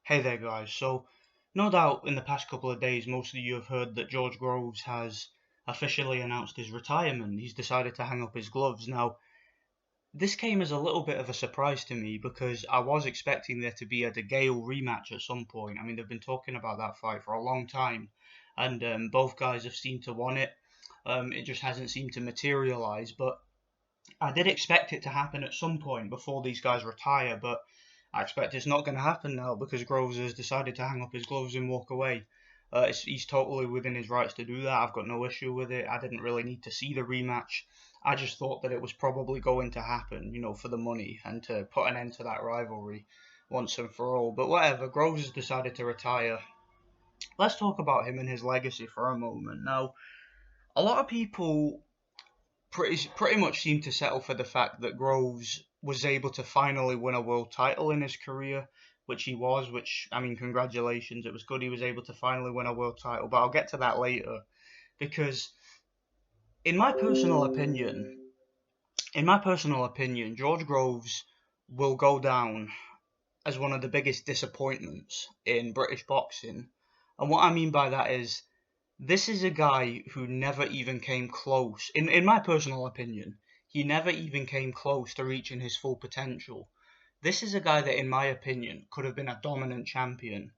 Hey there, guys. So, no doubt in the past couple of days, most of you have heard that George Groves has officially announced his retirement. He's decided to hang up his gloves. Now, this came as a little bit of a surprise to me because I was expecting there to be a De Gale rematch at some point. I mean, they've been talking about that fight for a long time, and both guys have seemed to want it. It just hasn't seemed to materialize, but I did expect it to happen at some point before these guys retire, but I expect it's not going to happen now because Groves has decided to hang up his gloves and walk away. He's totally within his rights to do that. I've got no issue with it. I didn't really need to see the rematch. I just thought that it was probably going to happen, for the money and to put an end to that rivalry once and for all. But whatever, Groves has decided to retire. Let's talk about him and his legacy for a moment. Now, a lot of people pretty much seemed to settle for the fact that Groves was able to finally win a world title in his career, which he was. Which, I mean, congratulations! It was good he was able to finally win a world title. But I'll get to that later because, in my personal opinion, George Groves will go down as one of the biggest disappointments in British boxing. And what I mean by that is this is a guy who never even came close, in my personal opinion, he never even came close to reaching his full potential. This is a guy that, in my opinion, could have been a dominant champion.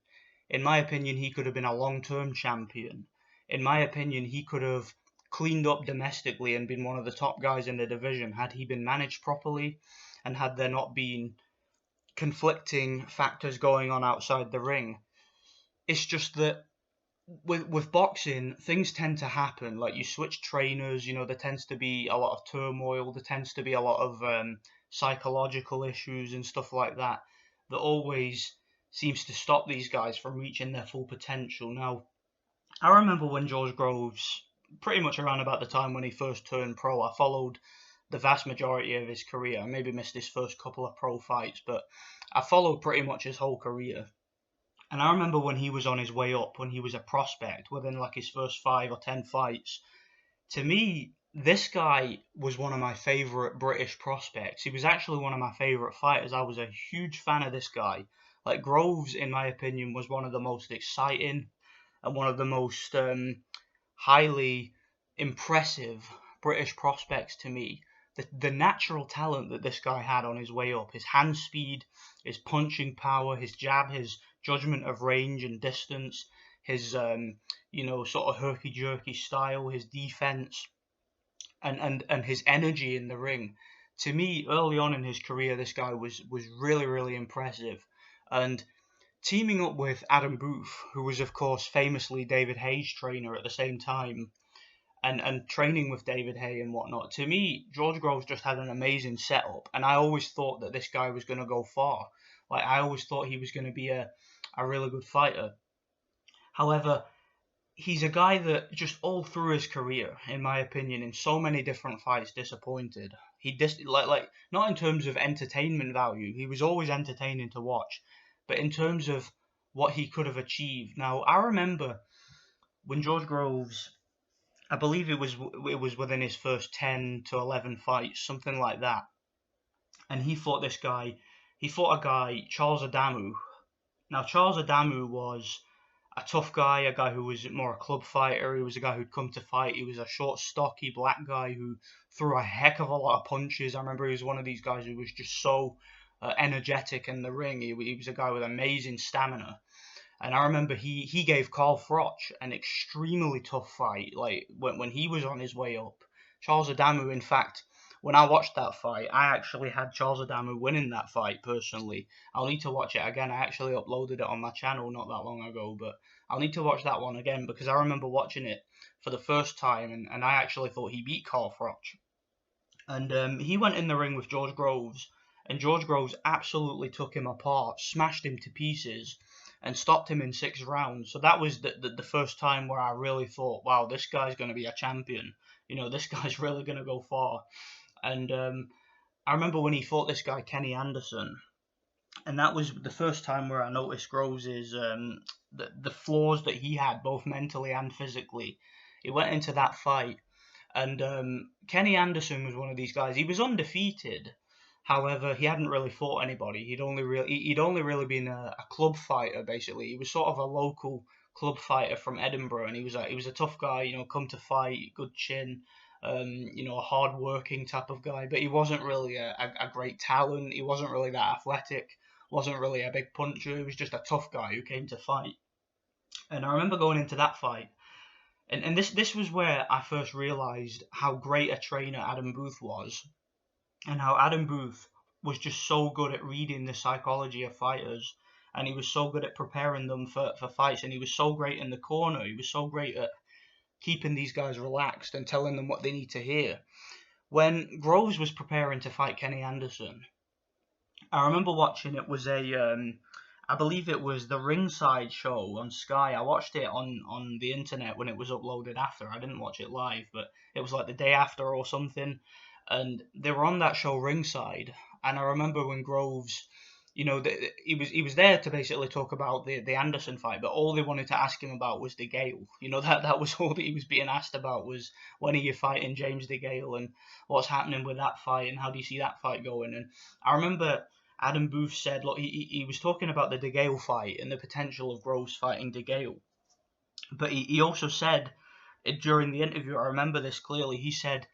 In my opinion, he could have been a long-term champion. In my opinion, he could have cleaned up domestically and been one of the top guys in the division had he been managed properly and had there not been conflicting factors going on outside the ring. It's just that with boxing, things tend to happen. Like you switch trainers, there tends to be a lot of turmoil. There tends to be a lot of psychological issues and stuff like that that always seems to stop these guys from reaching their full potential. Now, I remember when George Groves, pretty much around about the time when he first turned pro, I followed the vast majority of his career. I maybe missed his first couple of pro fights, but I followed pretty much his whole career. And I remember when he was on his way up, when he was a prospect, within like his first 5 or 10 fights. To me, this guy was one of my favourite British prospects. He was actually one of my favourite fighters. I was a huge fan of this guy. Like Groves, in my opinion, was one of the most exciting and one of the most highly impressive British prospects to me. The natural talent that this guy had on his way up, his hand speed, his punching power, his jab, his judgment of range and distance, his sort of herky-jerky style, his defense, and his energy in the ring. To me, early on in his career, this guy was really, really impressive. And teaming up with Adam Booth, who was, of course, famously David Haye's trainer at the same time, and training with David Haye and whatnot, to me, George Groves just had an amazing setup. And I always thought that this guy was going to go far. Like, I always thought he was going to be a really good fighter. However, he's a guy that just all through his career, in my opinion, in so many different fights, disappointed. He like not in terms of entertainment value. He was always entertaining to watch, but in terms of what he could have achieved. Now, I remember when George Groves, I believe it was within his first 10 to 11 fights, something like that, and he fought a guy, Charles Adamu. Now, Charles Adamu was a tough guy, a guy who was more a club fighter. He was a guy who'd come to fight. He was a short, stocky black guy who threw a heck of a lot of punches. I remember he was one of these guys who was just so energetic in the ring. He was a guy with amazing stamina. And I remember he gave Carl Froch an extremely tough fight, like when he was on his way up. Charles Adamu, in fact, when I watched that fight, I actually had Charles Adamu winning that fight personally. I'll need to watch it again. I actually uploaded it on my channel not that long ago, but I'll need to watch that one again because I remember watching it for the first time, and I actually thought he beat Carl Froch. And he went in the ring with George Groves, and George Groves absolutely took him apart, smashed him to pieces, and stopped him in 6 rounds. So that was the first time where I really thought, wow, this guy's going to be a champion. This guy's really going to go far. And I remember when he fought this guy, Kenny Anderson, and that was the first time where I noticed Groves' the flaws that he had, both mentally and physically. He went into that fight, and Kenny Anderson was one of these guys. He was undefeated, However, he hadn't really fought anybody. He'd only really been a club fighter basically. He was sort of a local club fighter from Edinburgh, and he was a tough guy. Come to fight, good chin. A hard working type of guy, but he wasn't really a great talent. He wasn't really that athletic. Wasn't really a big puncher. He was just a tough guy who came to fight. And I remember going into that fight, and this was where I first realised how great a trainer Adam Booth was, and how Adam Booth was just so good at reading the psychology of fighters, and he was so good at preparing them for fights, and he was so great in the corner. He was so great at keeping these guys relaxed and telling them what they need to hear. When Groves was preparing to fight Kenny Anderson, I remember watching I believe it was the Ringside show on Sky. I watched it on the internet when it was uploaded after. I didn't watch it live, but it was like the day after or something. And they were on that show Ringside. And I remember when Groves, he was there to basically talk about the Anderson fight, but all they wanted to ask him about was DeGale. That was all that he was being asked about, was when are you fighting James DeGale and what's happening with that fight and how do you see that fight going. And I remember Adam Booth said, look, he was talking about the DeGale fight and the potential of Groves fighting DeGale, but he also said during the interview, I remember this clearly, he said,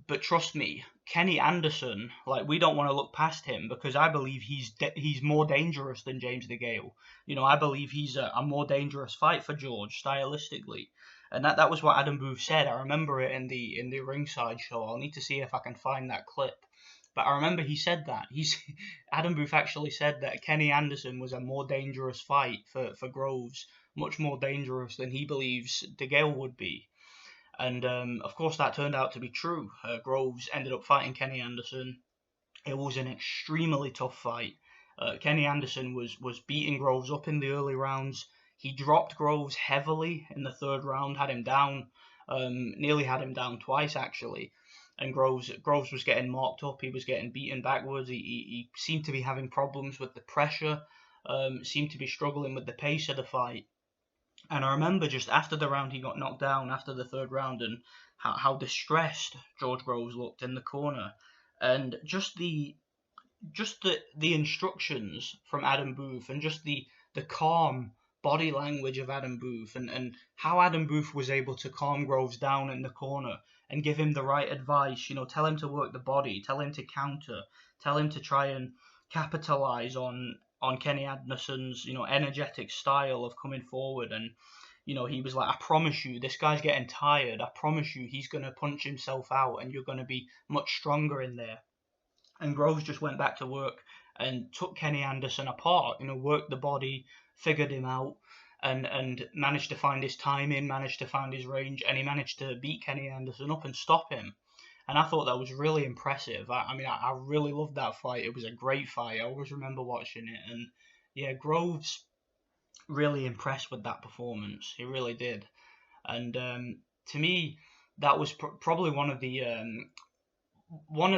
but trust me, Kenny Anderson, like, we don't want to look past him because I believe he's more dangerous than James DeGale. I believe he's a more dangerous fight for George stylistically, and that was what Adam Booth said. I remember it in the Ringside show. I'll need to see if I can find that clip, but I remember he said that. Adam Booth actually said that Kenny Anderson was a more dangerous fight for Groves, much more dangerous than he believes DeGale would be. And of course, that turned out to be true. Groves ended up fighting Kenny Anderson. It was an extremely tough fight. Kenny Anderson was beating Groves up in the early rounds. He dropped Groves heavily in the third round, had him down, nearly had him down twice actually. And Groves was getting marked up. He was getting beaten backwards. He seemed to be having problems with the pressure. Seemed to be struggling with the pace of the fight. And I remember just after the round he got knocked down, after the third round, and how distressed George Groves looked in the corner, and just the instructions from Adam Booth, and just the calm body language of Adam Booth, and how Adam Booth was able to calm Groves down in the corner and give him the right advice. Tell him to work the body, tell him to counter, tell him to try and capitalize on Kenny Anderson's energetic style of coming forward. And he was like, I promise you, this guy's getting tired. I promise you, he's going to punch himself out and you're going to be much stronger in there. And Groves just went back to work and took Kenny Anderson apart, worked the body, figured him out, and managed to find his timing, managed to find his range, and he managed to beat Kenny Anderson up and stop him. And I thought that was really impressive. I really loved that fight. It was a great fight. I always remember watching it. And yeah, Groves really impressed with that performance. He really did. And to me, that was probably one of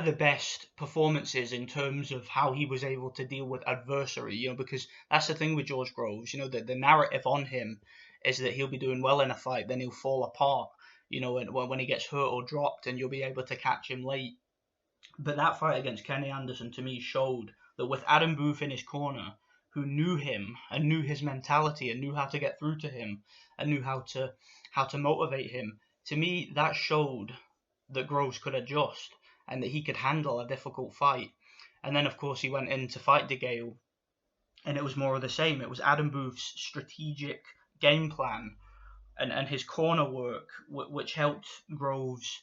the best performances in terms of how he was able to deal with adversity. Because that's the thing with George Groves. The narrative on him is that he'll be doing well in a fight, then he'll fall apart. When he gets hurt or dropped, and you'll be able to catch him late. But that fight against Kenny Anderson to me showed that with Adam Booth in his corner, who knew him and knew his mentality and knew how to get through to him and knew how to motivate him, to me that showed that Groves could adjust and that he could handle a difficult fight. And then of course he went in to fight DeGale, and it was more of the same. It was Adam Booth's strategic game plan and his corner work, which helped Groves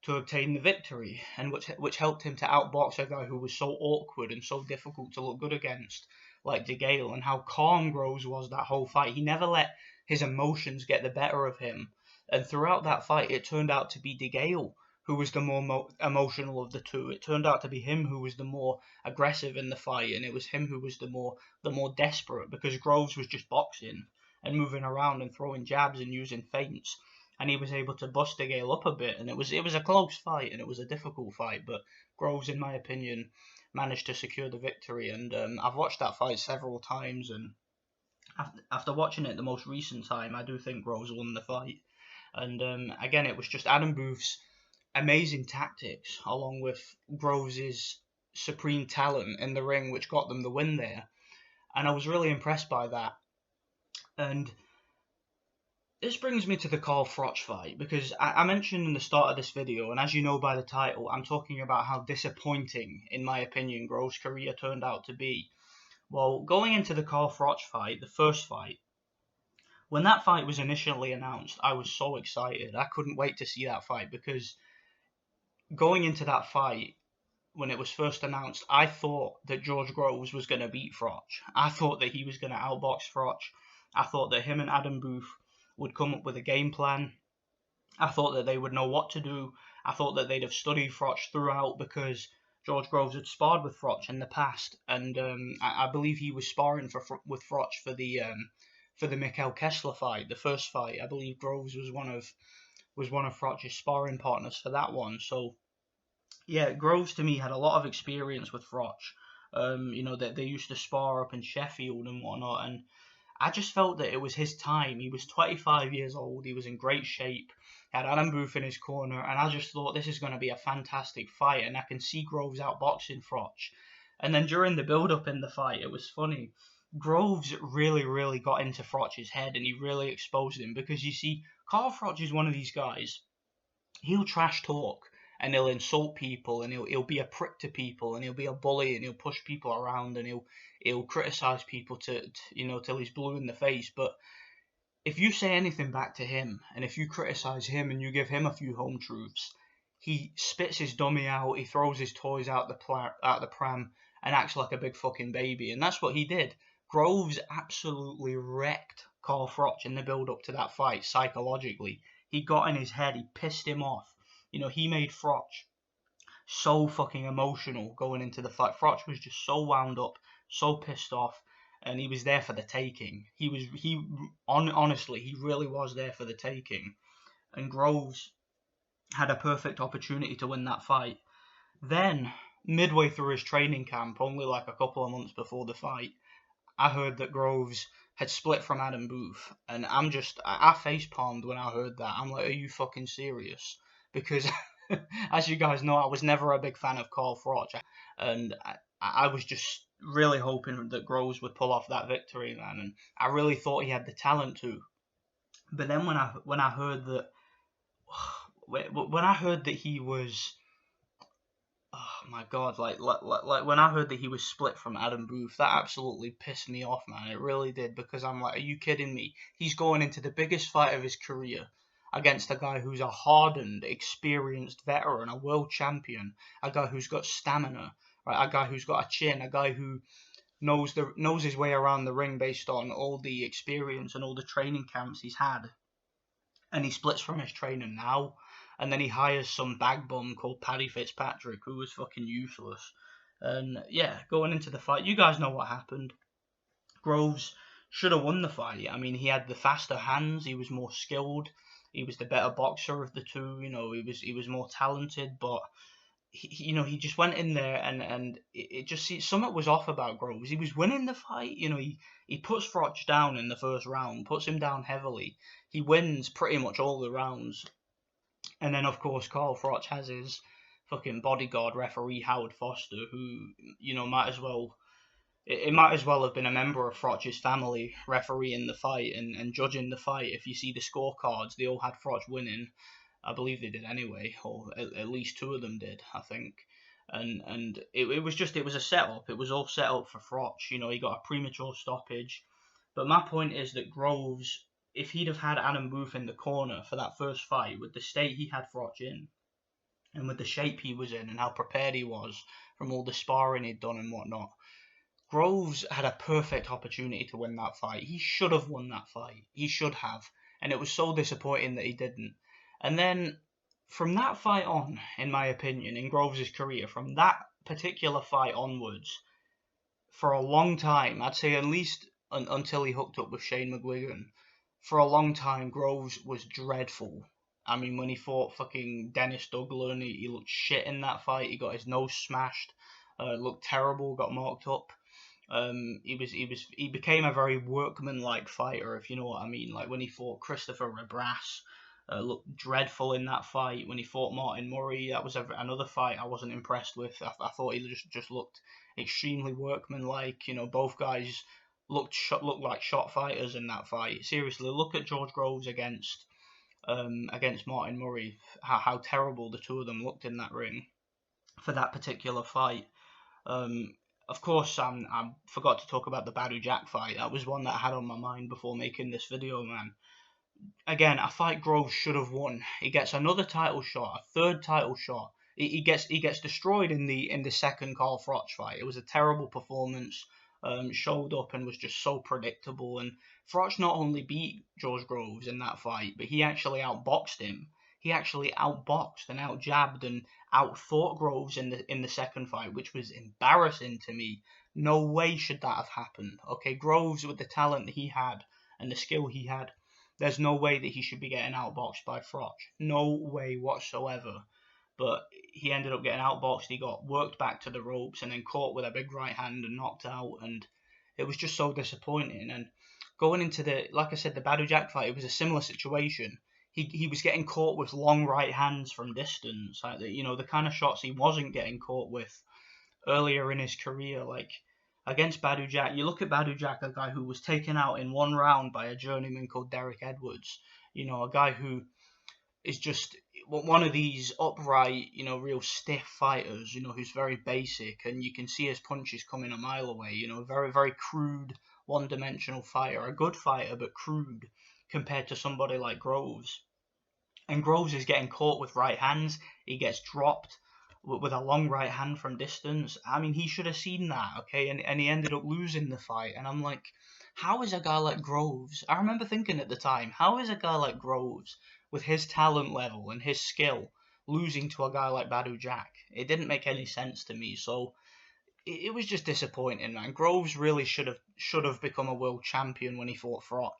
to obtain the victory, and which helped him to outbox a guy who was so awkward and so difficult to look good against, like DeGale. And how calm Groves was that whole fight. He never let his emotions get the better of him. And throughout that fight, it turned out to be DeGale who was the more emotional of the two. It turned out to be him who was the more aggressive in the fight, and it was him who was the more desperate, because Groves was just boxing and moving around and throwing jabs and using feints, and he was able to bust DeGale up a bit. And it was a close fight, and it was a difficult fight, but Groves, in my opinion, managed to secure the victory. And I've watched that fight several times, and after watching it the most recent time, I do think Groves won the fight. And again, it was just Adam Booth's amazing tactics, along with Groves's supreme talent in the ring, which got them the win there. And I was really impressed by that. And this brings me to the Carl Froch fight, because I mentioned in the start of this video, and as you know by the title, I'm talking about how disappointing, in my opinion, Grove's career turned out to be. Well, going into the Carl Froch fight, the first fight, when that fight was initially announced, I was so excited. I couldn't wait to see that fight, because going into that fight, when it was first announced, I thought that George Groves was going to beat Froch. I thought that he was going to outbox Froch. I thought that him and Adam Booth would come up with a game plan. I thought that they would know what to do. I thought that they'd have studied Froch throughout, because George Groves had sparred with Froch in the past, and I believe he was sparring with Froch for the Mikhail Kessler fight, the first fight. I believe Groves was one of Froch's sparring partners for that one. So yeah, Groves to me had a lot of experience with Froch. That they used to spar up in Sheffield and whatnot, and I just felt that it was his time. He was 25 years old. He was in great shape. He had Adam Booth in his corner, and I just thought this is going to be a fantastic fight, and I can see Groves outboxing Froch. And then during the build-up in the fight, it was funny. Groves really, really got into Froch's head, and he really exposed him, because you see, Carl Froch is one of these guys. He'll trash talk, and he'll insult people, and he'll be a prick to people, and he'll be a bully, and he'll push people around, and he'll criticize people till he's blue in the face. But if you say anything back to him, and if you criticize him and you give him a few home truths, he spits his dummy out, he throws his toys out the pram, and acts like a big fucking baby. And that's what he did. Groves absolutely wrecked Carl Froch in the build-up to that fight psychologically. He got in his head, he pissed him off. He made Froch so fucking emotional going into the fight. Froch was just so wound up, so pissed off, and he was there for the taking. Honestly, he really was there for the taking. And Groves had a perfect opportunity to win that fight. Then, midway through his training camp, only like a couple of months before the fight, I heard that Groves had split from Adam Booth, and I facepalmed when I heard that. I'm like, are you fucking serious? Because, as you guys know, I was never a big fan of Carl Froch, and I was just really hoping that Groves would pull off that victory, man, and I really thought he had the talent to. But then when I heard that he was, oh my god, like when I heard that he was split from Adam Booth, that absolutely pissed me off, man. It really did, because I'm like, are you kidding me? He's going into the biggest fight of his career against a guy who's a hardened, experienced veteran, a world champion, a guy who's got stamina, right? A guy who's got a chin, a guy who knows his way around the ring based on all the experience and all the training camps he's had. And he splits from his trainer now, and then he hires some bag bum called Paddy Fitzpatrick, who was fucking useless. And yeah, going into the fight, you guys know what happened. Groves should have won the fight. I mean, he had the faster hands, he was more skilled, he was the better boxer of the two. He was more talented, but he just went in there, and it just something was off about Groves. He was winning the fight. He puts Froch down in the first round, puts him down heavily. He wins pretty much all the rounds. And then, of course, Carl Froch has his fucking bodyguard referee, Howard Foster, who, might as well have been a member of Froch's family, refereeing the fight and judging the fight. If you see the scorecards, they all had Froch winning. I believe they did anyway, or at least two of them did, I think. And it was a setup. It was all set up for Froch. He got a premature stoppage. But my point is that Groves, if he'd have had Adam Booth in the corner for that first fight, with the state he had Froch in, and with the shape he was in, and how prepared he was from all the sparring he'd done and whatnot, Groves had a perfect opportunity to win that fight. He should have won that fight. He should have. And it was so disappointing that he didn't. And then, from that fight on, in my opinion, in Groves' career, from that particular fight onwards, for a long time, I'd say at least until he hooked up with Shane McGuigan, for a long time, Groves was dreadful. I mean, when he fought fucking Dennis Douglas, he looked shit in that fight. He got his nose smashed, looked terrible, got marked up. He became a very workmanlike fighter, if you know what I mean. Like when he fought Christopher Rebras, looked dreadful in that fight. When he fought Martin Murray, that was another fight I wasn't impressed with. I thought he just looked extremely workmanlike. Both guys looked like shot fighters in that fight. Seriously, look at George Groves against Martin Murray. How terrible the two of them looked in that ring for that particular fight. Of course, I forgot to talk about the Badou Jack fight. That was one that I had on my mind before making this video, man. Again, a fight Groves should have won. He gets another title shot, a third title shot. He gets destroyed in the second Callum Froch fight. It was a terrible performance. Showed up and was just so predictable. And Froch not only beat George Groves in that fight, but he actually outboxed him. He actually outboxed and outjabbed and outthought Groves in the second fight, which was embarrassing to me. No way should that have happened. Okay, Groves, with the talent that he had and the skill he had, there's no way that he should be getting outboxed by Froch. No way whatsoever. But he ended up getting outboxed. He got worked back to the ropes and then caught with a big right hand and knocked out. And it was just so disappointing. And going into like I said, the Badou Jack fight, it was a similar situation. He was getting caught with long right hands from distance. Like the kind of shots he wasn't getting caught with earlier in his career. Like against Badou Jack, you look at Badou Jack, a guy who was taken out in one round by a journeyman called Derek Edwards. A guy who is just one of these upright, real stiff fighters, who's very basic, and you can see his punches coming a mile away. Very, very crude, one-dimensional fighter, a good fighter, but crude compared to somebody like Groves. And Groves is getting caught with right hands. He gets dropped with a long right hand from distance. I mean, he should have seen that, okay? And he ended up losing the fight. And I'm like, how is a guy like Groves? I remember thinking at the time, how is a guy like Groves, with his talent level and his skill, losing to a guy like Badou Jack? It didn't make any sense to me. So it was just disappointing, man. Groves really should have become a world champion when he fought Froch.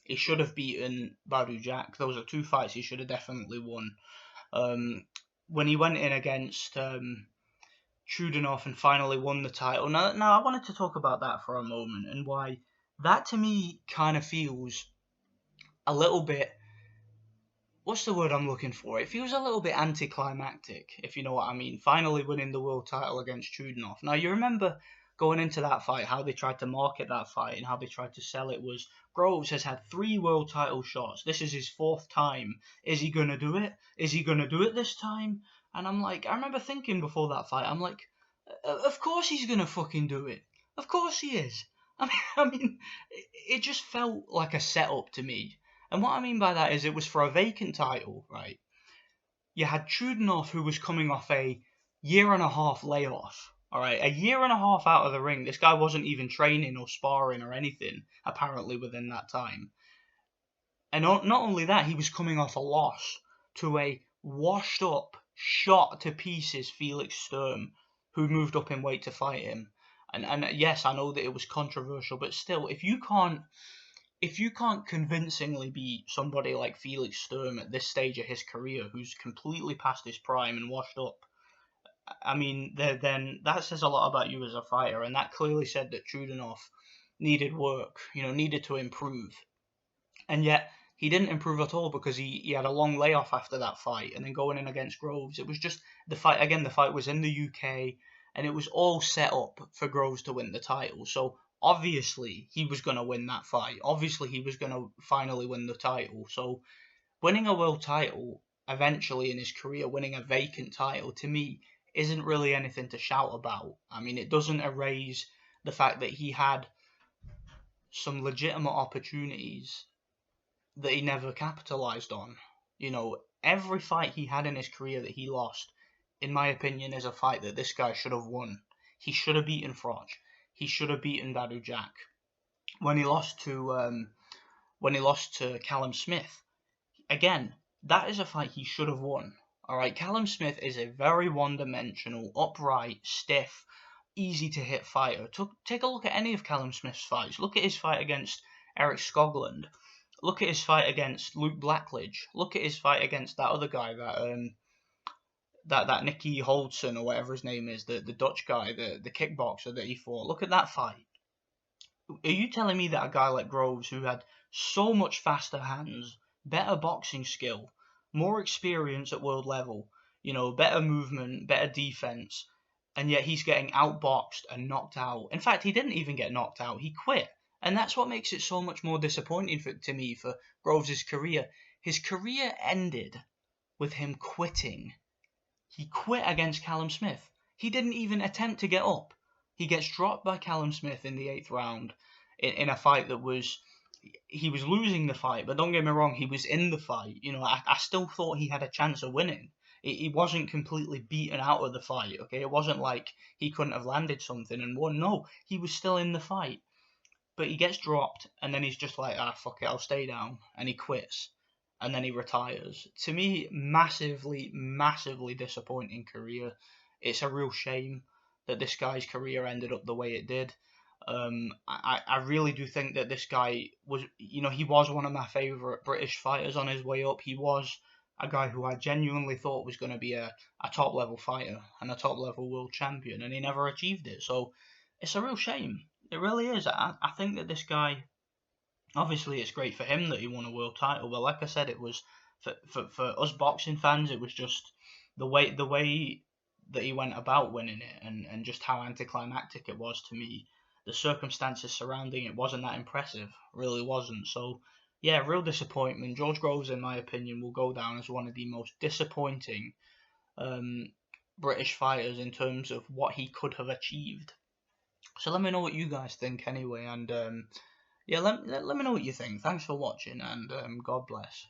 He should have beaten Badou Jack. Those are two fights he should have definitely won. When he went in against Chudinov and finally won the title. Now I wanted to talk about that for a moment and why that to me kind of feels a little bit, what's the word I'm looking for? It feels a little bit anticlimactic, if you know what I mean. Finally winning the world title against Chudinov. Now you remember going into that fight, how they tried to market that fight and how they tried to sell it was, Groves has had 3 world title shots. This is his 4th time. Is he going to do it? Is he going to do it this time? And I'm like, I remember thinking before that fight, I'm like, of course he's going to fucking do it. Of course he is. I mean, it just felt like a setup to me. And what I mean by that is it was for a vacant title, right? You had Chudinov, who was coming off a 1.5 year layoff. All right, 1.5 year out of the ring. This guy wasn't even training or sparring or anything, apparently, within that time. And not only that, he was coming off a loss to a washed up, shot to pieces Felix Sturm, who moved up in weight to fight him. And yes, I know that it was controversial, but still, if you can't convincingly beat somebody like Felix Sturm at this stage of his career, who's completely past his prime and washed up, I mean, then that says a lot about you as a fighter, and that clearly said that Chudinov needed work, needed to improve. And yet, he didn't improve at all because he had a long layoff after that fight, and then going in against Groves, it was just the fight. Again, the fight was in the UK, and it was all set up for Groves to win the title. So obviously, he was going to win that fight. Obviously, he was going to finally win the title. So winning a world title, eventually in his career, winning a vacant title, to me, isn't really anything to shout about. I mean, it doesn't erase the fact that he had some legitimate opportunities that he never capitalized on. Every fight he had in his career that he lost, in my opinion, is a fight that this guy should have won. He should have beaten Froch. He should have beaten Badou Jack. When he lost to Callum Smith, again, that is a fight he should have won. All right, Callum Smith is a very one-dimensional, upright, stiff, easy-to-hit fighter. Take a look at any of Callum Smith's fights. Look at his fight against Eric Skoglund. Look at his fight against Luke Blackledge. Look at his fight against that other guy, that Nicky Holdson or whatever his name is, the Dutch guy, the kickboxer that he fought. Look at that fight. Are you telling me that a guy like Groves, who had so much faster hands, better boxing skill, more experience at world level, better movement, better defense, and yet he's getting outboxed and knocked out. In fact, he didn't even get knocked out, he quit. And that's what makes it so much more disappointing to me for Groves' career. His career ended with him quitting. He quit against Callum Smith. He didn't even attempt to get up. He gets dropped by Callum Smith in the 8th round in a fight that he was losing the fight, but don't get me wrong, he was in the fight. I still thought he had a chance of winning. He wasn't completely beaten out of the fight, okay? It wasn't like he couldn't have landed something and won. No, he was still in the fight. But he gets dropped, and then he's just like, fuck it, I'll stay down. And he quits. And then he retires. To me, massively, massively disappointing career. It's a real shame that this guy's career ended up the way it did. I really do think that this guy was, he was one of my favourite British fighters on his way up. He was a guy who I genuinely thought was going to be a top level fighter and a top level world champion, and he never achieved it. So it's a real shame. It really is. I think that this guy, obviously, it's great for him that he won a world title, but like I said, it was for us boxing fans, it was just the way that he went about winning it, and just how anticlimactic it was to me. The circumstances surrounding it wasn't that impressive, really wasn't. So, yeah, real disappointment. George Groves, in my opinion, will go down as one of the most disappointing British fighters in terms of what he could have achieved. So let me know what you guys think anyway, and yeah, let me know what you think. Thanks for watching, and God bless.